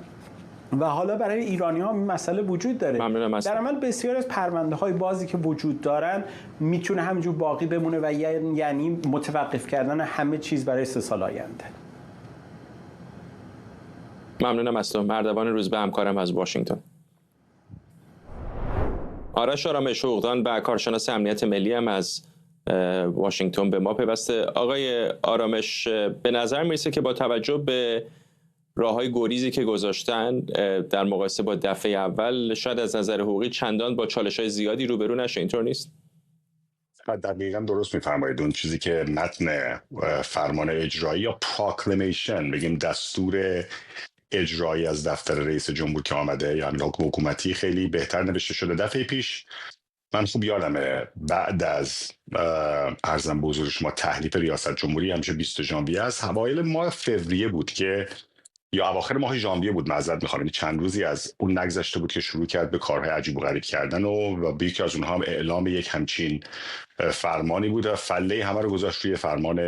و حالا برای ایرانی‌ها این مسئله وجود داره. در عمل بسیار از پرونده‌های بازی که وجود دارن میتونه همینجور باقی بمونه و یعنی متوقف کردن همه چیز برای 3 سال آینده. ممنونم از تو. مردوان روزبه همکارم از واشنگتن. آرش آرامش حقوقدان و کارشناس امنیت ملی هم از واشنگتن به ما پیوسته. آقای آرامش، به نظر میرسه که با توجه به راههای گریزی که گذاشتن در مقایسه با دفعه اول شاید از نظر حقوقی چندان با چالش‌های زیادی روبرو نشه، اینطور نیست؟ دقیقاً درست می‌فرمایید. اون چیزی که متن فرمان اجرایی یا پروکلمیشن بگیم دستور اجرایی از دفتر رئیس جمهور که آمده یا املاک حکومتی خیلی بهتر نوشته شده. دفعه پیش من خوب یادمه بعد از ارزم به حضور شما تحلیف ریاست جمهوری همیشه 20 ژانویه است، اوایل ماه فوریه بود که یا اواخر ماه ژانویه بود، معذرت می‌خوام، یعنی چند روزی از اون نگذشته بود که شروع کرد به کارهای عجیب و غریب کردن و به یکی از اونها هم اعلام یک همچین فرمانی بود و فله همه رو گذاشت روی فرمان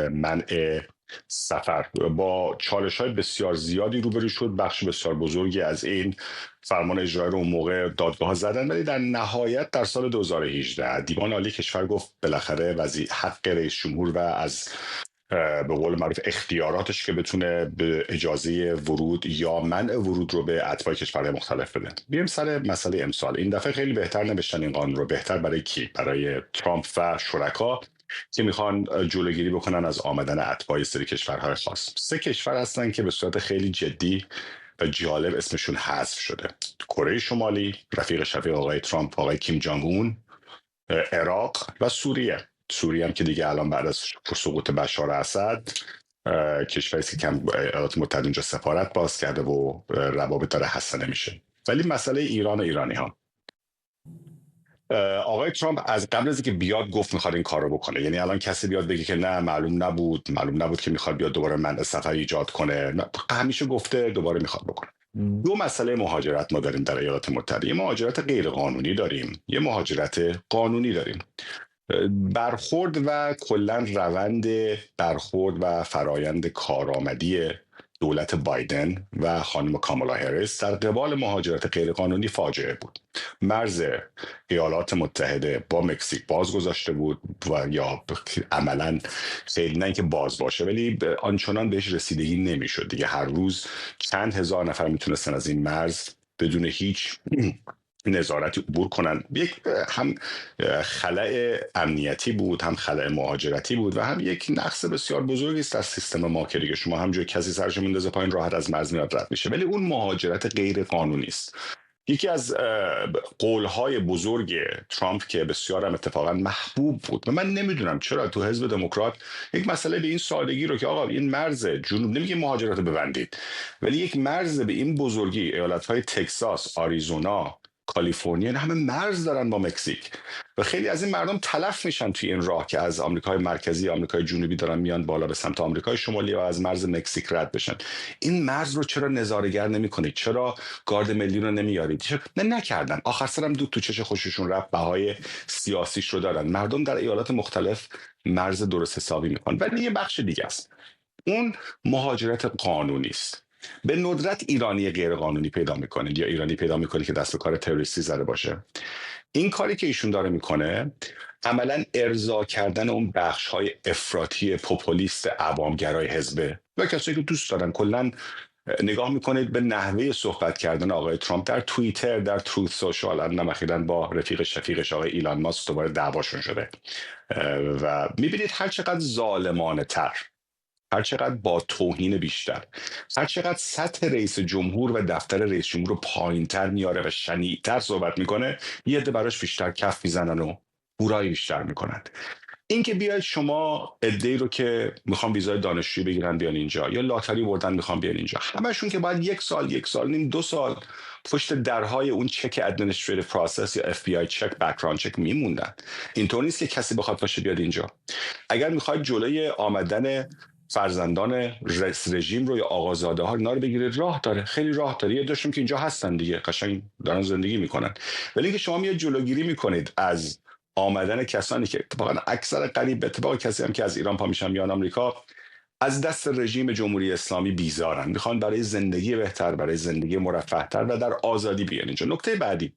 منع سفر. با چالش‌های بسیار زیادی روبرو شد. بخش بسیار بزرگی از این فرمان اجرایی رو اون موقع دادگاه زدن، ولی در نهایت در سال 2018 دیوان عالی کشور گفت بالاخره حق رئیس جمهور و از به قول معروف اختیاراتش که بتونه به اجازه ورود یا منع ورود رو به اتباع کشورهای مختلف بده. بیایم سر مسئله امسال. این دفعه خیلی بهتر نوشتن این قانون رو. بهتر برای کی؟ برای ترامپ و شرکا که میخوان جلوگیری بکنن از آمدن اتباع سری کشورهای خاص. 3 کشور هستن که به صورت خیلی جدی و جالب اسمشون حذف شده: کره شمالی، رفیق شفیق آقای ترامپ آقای کیم جانگ اون، عراق و سوریه. سوریه هم که دیگه الان بعد از سقوط بشار اسد کشوری که ایالات متحده اونجا سفارت باز کرده و روابط داره حسنه میشه. ولی مسئله ایران و ایرانی ها، آقای ترامپ از قبل از اینکه بیاد گفت میخواد این کار رو بکنه. یعنی الان کسی بیاد بگه که نه معلوم نبود که میخواد بیاد دوباره منع سفر ایجاد کنه، همیشه گفته دوباره میخواد بکنه. 2 مسئله مهاجرت ما داریم در ایالات متحده. یه مهاجرت غیر قانونی داریم، یه مهاجرت قانونی داریم. برخورد و کلا روند برخورد و فرایند کارآمدی دولت بایدن و خانم کامالا هریس در قبال مهاجرت غیرقانونی فاجعه بود. مرز ایالات متحده با مکزیک باز گذاشته بود و یا عملاً خیلی نه اینکه باز باشه ولی آنچنان بهش رسیدگی نمیشد دیگه. هر روز چند هزار نفر میتونستن از این مرز بدون هیچ نظارتی عبور کنن. یک هم خلأ امنیتی بود، هم خلأ مهاجرتی بود و هم یک نقص بسیار بزرگی است در سیستم ما که دیگه شما همونجوری کسی سرش میندازه پایین راحت از مرز میاد رد میشه. ولی اون مهاجرت غیر قانونی است. یکی از قولهای بزرگ ترامپ که بسیار هم اتفاقا محبوب بود و من نمیدونم چرا تو حزب دموکرات یک مسئله به این سادگی رو که آقا این مرز جنوب نمیگه مهاجرت رو ببندید، ولی یک مرز به این بزرگی، ایالت‌های تگزاس، آریزونا، کالیفرنیا همه مرز دارن با مکزیک و خیلی از این مردم تلف میشن توی این راه که از آمریکای مرکزی، آمریکای جنوبی دارن میان بالا به سمت آمریکای شمالی و از مرز مکزیک رد بشن. این مرز رو چرا نظاره‌گر نمی‌کنید؟ چرا گارد ملی رو نمیارید؟ نکردن. آخر سرم دو تو چش خوششون رفت، بهای سیاسیش رو دارن. مردم در ایالات مختلف مرز درست حسابی میکنن. ولی یه بخش دیگه است. اون مهاجرت قانونی است. به ندرت ایرانی غیر قانونی پیدا میکنید یا ایرانی پیدا میکنید که دست به کار تروریستی زده باشه. این کاری که ایشون داره میکنه عملا ارضا کردن اون بخش‌های افراطی پوپولیست عوامگرای حزب و کسایی که دوست دارن. کلا نگاه میکنید به نحوه صحبت کردن آقای ترامپ در توییتر، در تروث سوشال، الان اخیراً با رفیق شفیقش آقای ایلان ماسک دوباره دعواشون شده و میبینید هر چقدر ظالمانه تر هر چقدر با توهین بیشتر، هر چقدر سطح رئیس جمهور و دفتر رئیس جمهور رو پایین‌تر میاره و شنیع‌تر صحبت میکنه، یه عده براش بیشتر کف میزنن و هورایی بیشتر میکنن. این که بیاید شما عده‌ای رو که میخوان ویزای دانشجویی بگیرن بیان اینجا، یا لاتاری بردن میخوان بیان اینجا، همشون که باید 1 سال، 1 سال نیم، 2 سال پشت درهای اون چک ادمنستریتیو پروسس یا FBI چک، بک‌گراند چک میموندن. اینطور نیست که کسی بخواد باشه بیاد اینجا. اگر میخواید جلوی آمدن فرزندان رژیم رو یا آقازاده ها اینا رو بگیرید، راه داره، خیلی راه داره. یه داشتم که اینجا هستن دیگه، قشنگ دارن زندگی میکنن. ولی اینکه شما میاد جلوگیری میکنید از آمدن کسانی که اتفاقا اکثر قریب به اتفاق کسی هم که از ایران پا میشن میان آمریکا، از دست رژیم جمهوری اسلامی بیزارن، میخوان برای زندگی بهتر، برای زندگی مرفه‌تر و در آزادی بیان اینجا. نکته بعدی،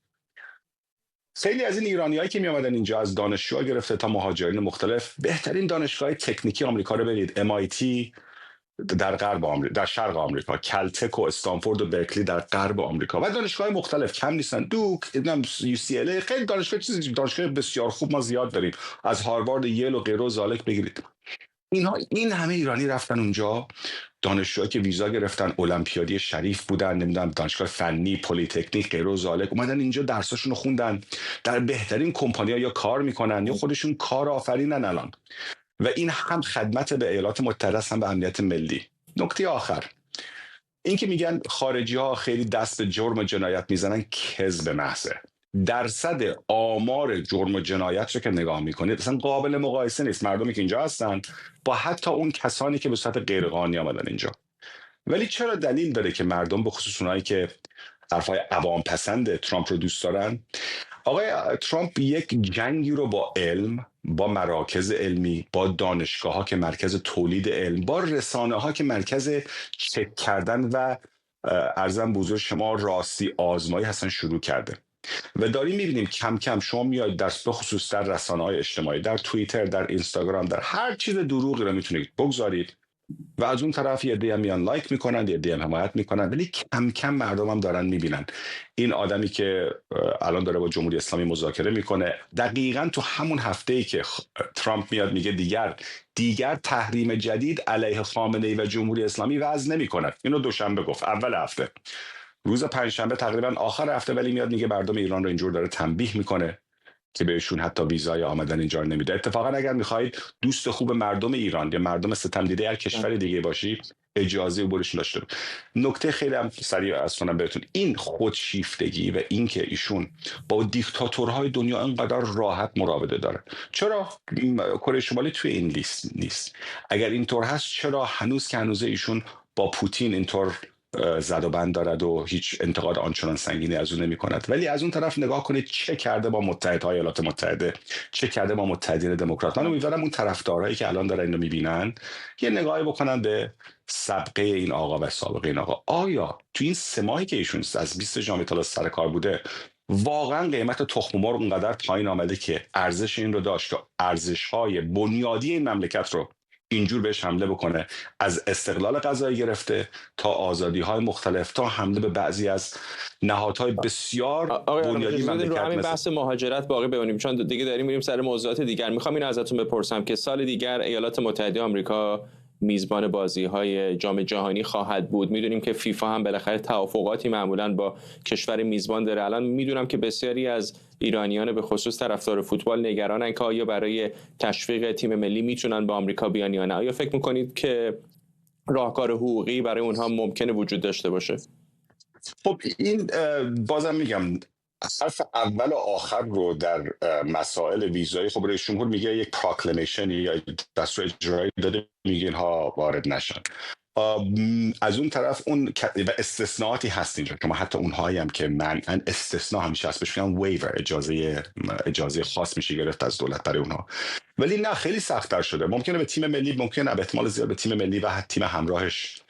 خیلی از این ایرانیایی که میآمدن اینجا، از دانشجوها گرفته تا مهاجرین مختلف، بهترین دانشگاه تکنیکی آمریکا رو برید، MIT در غرب آمریکا، در شرق آمریکا، کلتک و استنفورد و برکلی در غرب آمریکا و دانشگاه مختلف کم نیستن، دوک، UCLA، خیلی دانشگاه بسیار خوب ما زیاد داریم، از هاروارد، ییل و غیره و ذالک بگیرید. این همه ایرانی رفتن اونجا، دانشجوهایی که ویزا گرفتن، المپیادی شریف بودن، نمیدونم دانشگاه فنی، پلی تکنیک، غیره و ذالک، اومدن اینجا درساشون رو خوندن، در بهترین کمپانی‌ها یا کار میکنن یا خودشون کار آفرینن الان. و این هم خدمت به ایالات متحده است، هم به امنیت ملی. نکته آخر، این که میگن خارجی ها خیلی دست به جرم و جنایت میزنن، کذب محضه. درصد آمار جرم و جنایت رو که نگاه میکنید اصلا قابل مقایسه نیست، مردمی که اینجا هستن با حتی اون کسانی که به صورت غیرقانونی آمدن اینجا. ولی چرا دلیل داره که مردم، به خصوص اونایی که حرفای عوام پسند ترامپ رو دوست دارن، آقای ترامپ یک جنگی رو با علم، با مراکز علمی، با دانشگاه ها که مرکز تولید علم، با رسانه ها که مرکز چک کردن و ارزم به حضور شما راستی آزمایی هستن شروع کرده. و داریم میبینیم کم کم شما میاید در خصوص در رسانه های اجتماعی، در توییتر، در اینستاگرام، در هر چیز دروغی رو میتونید بگذارید و از اون طرف یه عده میان لایک میکنن، یه عده حمایت میکنن، ولی کم کم مردم هم دارن میبینن این آدمی که الان داره با جمهوری اسلامی مذاکره میکنه، دقیقاً تو همون هفته‌ای که ترامپ میاد میگه دیگر تحریم جدید علیه خامنه‌ای و جمهوری اسلامی وضع نمیکنه. اینو دوشنبه گفت، اول هفته. روز پنجشنبه تقریبا آخر هفته ولی میاد میگه مردم ایران رو اینجور داره تنبیه میکنه که بهشون حتی ویزای آمدن اینجا نمیده. اتفاقا اگر میخواهید دوست خوب مردم ایران یا مردم ستمدیده هر کشور دیگه باشی، اجازه عبورشون داشته. نکته خیلی هم سریع عرض کنم بهتون، این خودشیفتگی و این که ایشون با دیکتاتورهای دنیا انقدر راحت مراوده داره، چرا کره شمالی توی این لیست نیست؟ اگر اینطور هست چرا هنوز که هنوزه ایشون با پوتین اینطور زد و بند دارد و هیچ انتقاد آنچنان سنگینی از اون نمی کند؟ ولی از اون طرف نگاه کنید چه کرده با متحدهای ایالات متحده، چه کرده با متحدین دموکرات. من امیدوارم اون طرفدارایی که الان دارن اینو میبینن یه نگاهی بکنن به سابقه این آقا و سابقه این آقا. آیا تو این 3 ماهی که ایشون از 20 ژانویه تا سر کار بوده واقعا قیمت تخم مرغ اونقدر پایین آمده که ارزش این رو داشت که ارزش‌های بنیادی این مملکت رو اینجور بهش حمله بکنه، از استقلال غذایی گرفته تا آزادی‌های مختلف تا حمله به بعضی از نهادهای بسیار بنیادی مملکت؟ رو همین بحث مهاجرت باقی بمونیم چون دیگه داریم میریم سر موضوعات دیگر. میخوام اینو ازتون بپرسم که سال دیگر ایالات متحده آمریکا میزبان بازی‌های جام جهانی خواهد بود. میدونیم که فیفا هم بالاخره توافقاتی معمولاً با کشور میزبان داره. الان میدونم که بسیاری از ایرانیان به خصوص طرفدار فوتبال نگرانن که آیا برای تشویق تیم ملی میتونن با آمریکا بیان یا نه. آیا فکر میکنید که راهکار حقوقی برای اونها ممکنه وجود داشته باشه؟ خب این بازم میگم حرف اول و آخر رو در مسائل ویزایی، خب رئیس جمهور میگه یک پروکلمیشن یا دستور اجرایی داده میگه اینها وارد نشن. از اون طرف اون استثناءاتی هست اینجا که ما حتی اونهایی هم که منعن استثناء همیشه هست بهش میگن ویور، اجازه خاص میشه گرفت از دولت برای اونها. ولی نه خیلی سخت‌تر شده. ممکنه به تیم ملی، ممکنه به احتمال زیاد به تیم ملی و تیم همراهش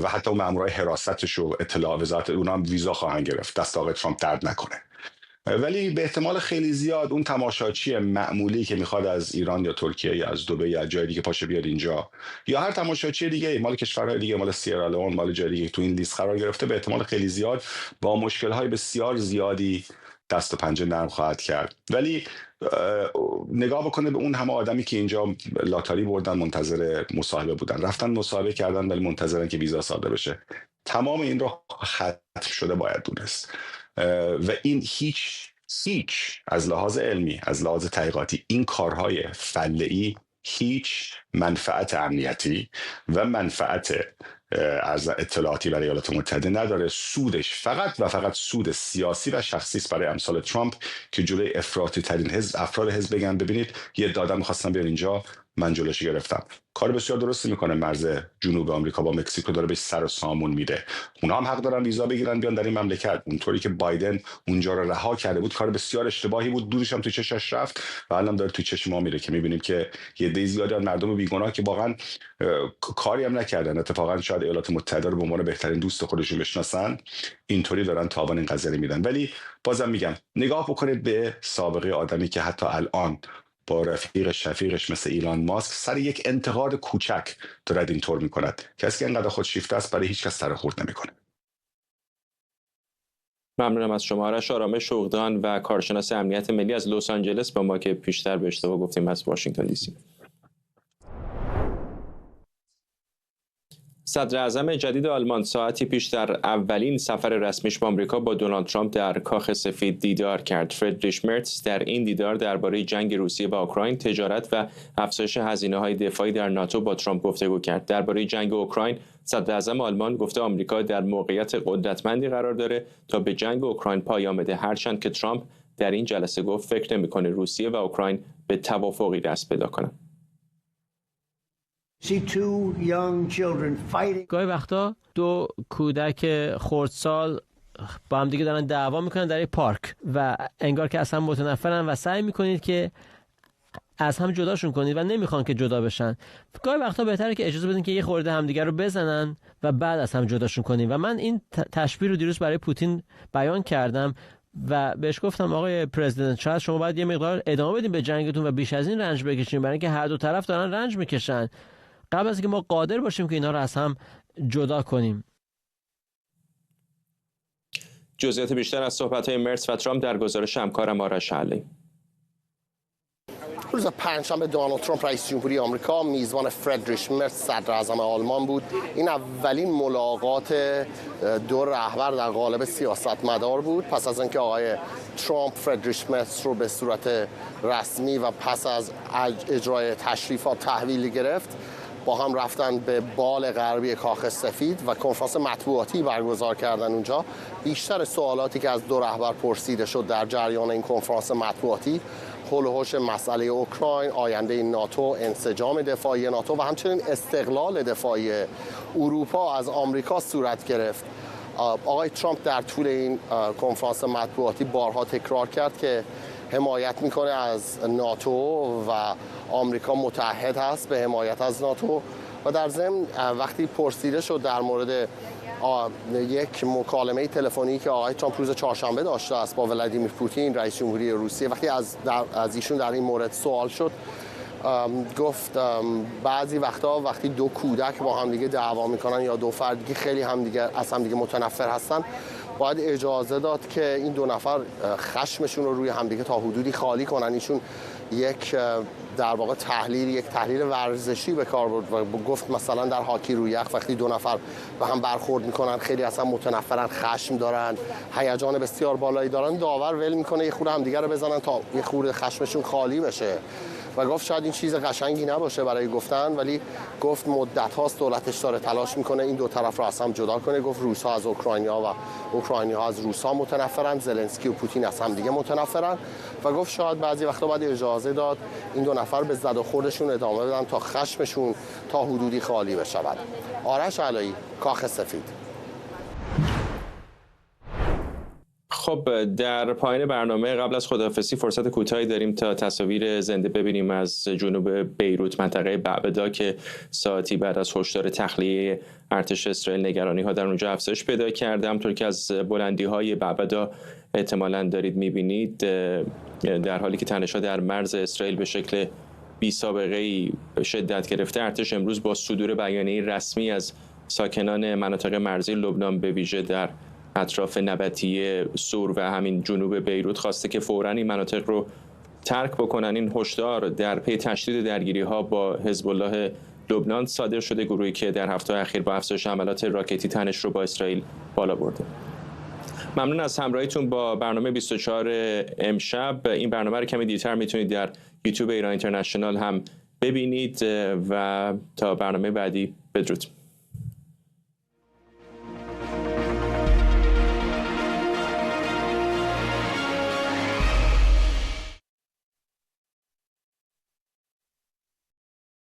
و حتی اون مامورای حراستش و اطلاع وزارت اونها هم ویزا خواهند گرفت، دست آقای ترامپ درد نکنه. ولی به احتمال خیلی زیاد اون تماشاچی معمولی که میخواد از ایران یا ترکیه یا از دبی یا جای دیگه پاشه بیاد اینجا، یا هر تماشاچی دیگه مال کشورهای دیگه، مال سیرالئون، مال جای دیگه تو این لیست قرار گرفته، به احتمال خیلی زیاد با مشکل‌های بسیار زیادی دست و پنجه نرم خواهد کرد. ولی نگاه بکنه به اون همه آدمی که اینجا لاتاری بردن، منتظر مصاحبه بودن، رفتن مصاحبه کردن ولی منتظرن که ویزا صادر بشه. تمام این رو ختم شده باید دونست و این هیچ از لحاظ علمی، از لحاظ تحقیقاتی، این کارهای فله‌ای هیچ منفعت امنیتی و منفعت از اطلاعاتی برای ایالات متحده نداره. سودش فقط و فقط سود سیاسی و شخصی است برای امثال ترامپ که جلوی افراطی ترین افراد حزب بگن ببینید یه دادم می‌خواستن بیان اینجا، من جلوش گرفتم. کار بسیار درستی میکنه. مرز جنوب آمریکا با مکزیکو داره بهش سر و سامون میده. اونا هم حق دارن ویزا بگیرن بیان در این مملکت. اونطوری که بایدن اونجا رو رها کرده بود کار بسیار اشتباهی بود. دورش هم تو چشش رفت و الان داره تو چشم ما میره که میبینیم که یه عده زیادی از مردم بیگناه که واقعا کاری هم نکردن، اتفاقا شاید ایالات متحده رو به عنوان بهترین دوست خودشون بشناسن، اینطوری دارن تاوان این قضیه میدن. ولی بازم میگم نگاه بکنید به سابقه آدمی که حتی الان با شفیقش مثل ایلان ماسک سر یک انتقاد کوچک دارد اینطور میکند. کسی که اینقدر خودشیفته است برای هیچ کس سر خورد نمیکنه. ممنونم از شما. آرش آرامش شوقدان و کارشناس امنیت ملی از لس آنجلس با ما که پیشتر به اشتباه گفتیم از واشنگتن دی سی. صدر اعظم جدید آلمان ساعتی پیش در اولین سفر رسمیش به آمریکا با دونالد ترامپ در کاخ سفید دیدار کرد. فریدریش مرتز در این دیدار درباره جنگ روسیه و اوکراین، تجارت و افزایش هزینه‌های دفاعی در ناتو با ترامپ گفتگو کرد. درباره جنگ اوکراین، صدر اعظم آلمان گفته آمریکا در موقعیت قدرتمندی قرار داره تا به جنگ اوکراین پایان بده، هرچند که ترامپ در این جلسه گفت فکر نمی‌کنه روسیه و اوکراین به توافقی دست پیدا کنند. گاهی وقتا دو کودک خردسال با هم دیگه دارن دعوا میکنن در یک پارک و انگار که اصلا متنفرن و سعی میکنید که از هم جداشون کنید و نمیخوان که جدا بشن. گاهی وقتا بهتره که اجازه بدین که یه خورده همدیگه رو بزنن و بعد از هم جداشون کنید. و من این تشبیه رو دیروز برای پوتین بیان کردم و بهش گفتم آقای پرزیدنت شاید شما باید یه مقدار ادامه بدین به جنگتون و بیش از این رنج بکشین، برای اینکه هر دو طرف دارن رنج میکشن، قبل از اینکه ما قادر باشیم که اینا رو از هم جدا کنیم. جزئیات بیشتر از صحبت‌های مرتز و ترامپ در گزارش همکارم آرش علی. روز پنجشنبه دونالد ترامپ رئیس جمهوری آمریکا میزبان فریدریش مرتز صدر اعظم آلمان بود. این اولین ملاقات دو رهبر در قالب سیاستمدار بود پس از اینکه آقای ترامپ فریدریش مرتز رو به صورت رسمی و پس از اجرای تشریفات تحویل گرفت. با هم رفتن به بال غربی کاخ سفید و کنفرانس مطبوعاتی برگزار کردن اونجا. بیشتر سوالاتی که از دو رهبر پرسیده شد در جریان این کنفرانس مطبوعاتی حول و حوش مسئله اوکراین، آینده ناتو، انسجام دفاعی ناتو و همچنین استقلال دفاعی اروپا از آمریکا صورت گرفت. آقای ترامپ در طول این کنفرانس مطبوعاتی بارها تکرار کرد که حمایت میکنه از ناتو و آمریکا متحد هست به حمایت از ناتو. و در ضمن وقتی پرسیده شد در مورد یک مکالمه تلفنی که آقای ترامپ روز چهارشنبه داشته است با ولادیمیر پوتین رئیس جمهوری روسیه، وقتی از ایشون در این مورد سوال شد گفت بعضی وقتا وقتی دو کودک با هم دیگه دعوا میکنن یا دو فردی که خیلی از هم دیگه متنفر هستن باید اجازه داد که این دو نفر خشمشون رو روی همدیگه تا حدودی خالی کنن. ایشون یک در واقع یک تحلیل ورزشی به کار برد و گفت مثلا در هاکی روی یخ وقتی دو نفر به هم برخورد میکنن خیلی اصلا متنفرن، خشم دارن، هیجان بسیار بالایی دارن، داور ول میکنه یه خورده همدیگه رو بزنن تا یه خورده خشمشون خالی بشه. و گفت شاید این چیز قشنگی نباشه برای گفتن، ولی گفت مدت هاست دولتش داره تلاش میکنه این دو طرف رو از هم جدا کنه. گفت روس‌ها از اوکراینیا و اوکراینی‌ها از روس‌ها متنفرن، زلنسکی و پوتین از هم دیگه متنفرن و گفت شاید بعضی وقتا باید اجازه داد این دو نفر به زد و خوردشون ادامه بدن تا خشمشون تا حدودی خالی بشود. آرش علایی، کاخ سفید. خب در پایان برنامه قبل از خداحافظی فرصت کوتاهی داریم تا تصاویر زنده ببینیم از جنوب بیروت، منطقه بعبدا که ساعتی بعد از هشدار تخلیه ارتش اسرائیل نگرانی‌ها در اونجا افزایش پیدا کرده. همونطور که از بلندی‌های بعبدا احتمالاً دارید می‌بینید، در حالی که تنش‌ها در مرز اسرائیل به شکل بی‌سابقه‌ای شدت گرفته، ارتش امروز با صدور بیانیه‌ای رسمی از ساکنان مناطق مرزی لبنان به ویژه در اطراف نبطیه سور و همین جنوب بیروت خواسته که فوراً این مناطق رو ترک بکنن. این هشدار در پی تشدید درگیری‌ها با حزب الله لبنان صادر شده، گروهی که در هفته اخیر با افزایش حملات راکتی تنش رو با اسرائیل بالا برده. ممنون از همراهیتون با برنامه 24 امشب. این برنامه رو کمی دیرتر میتونید در یوتیوب ایران اینترنشنال هم ببینید و تا برنامه بعدی بدرود.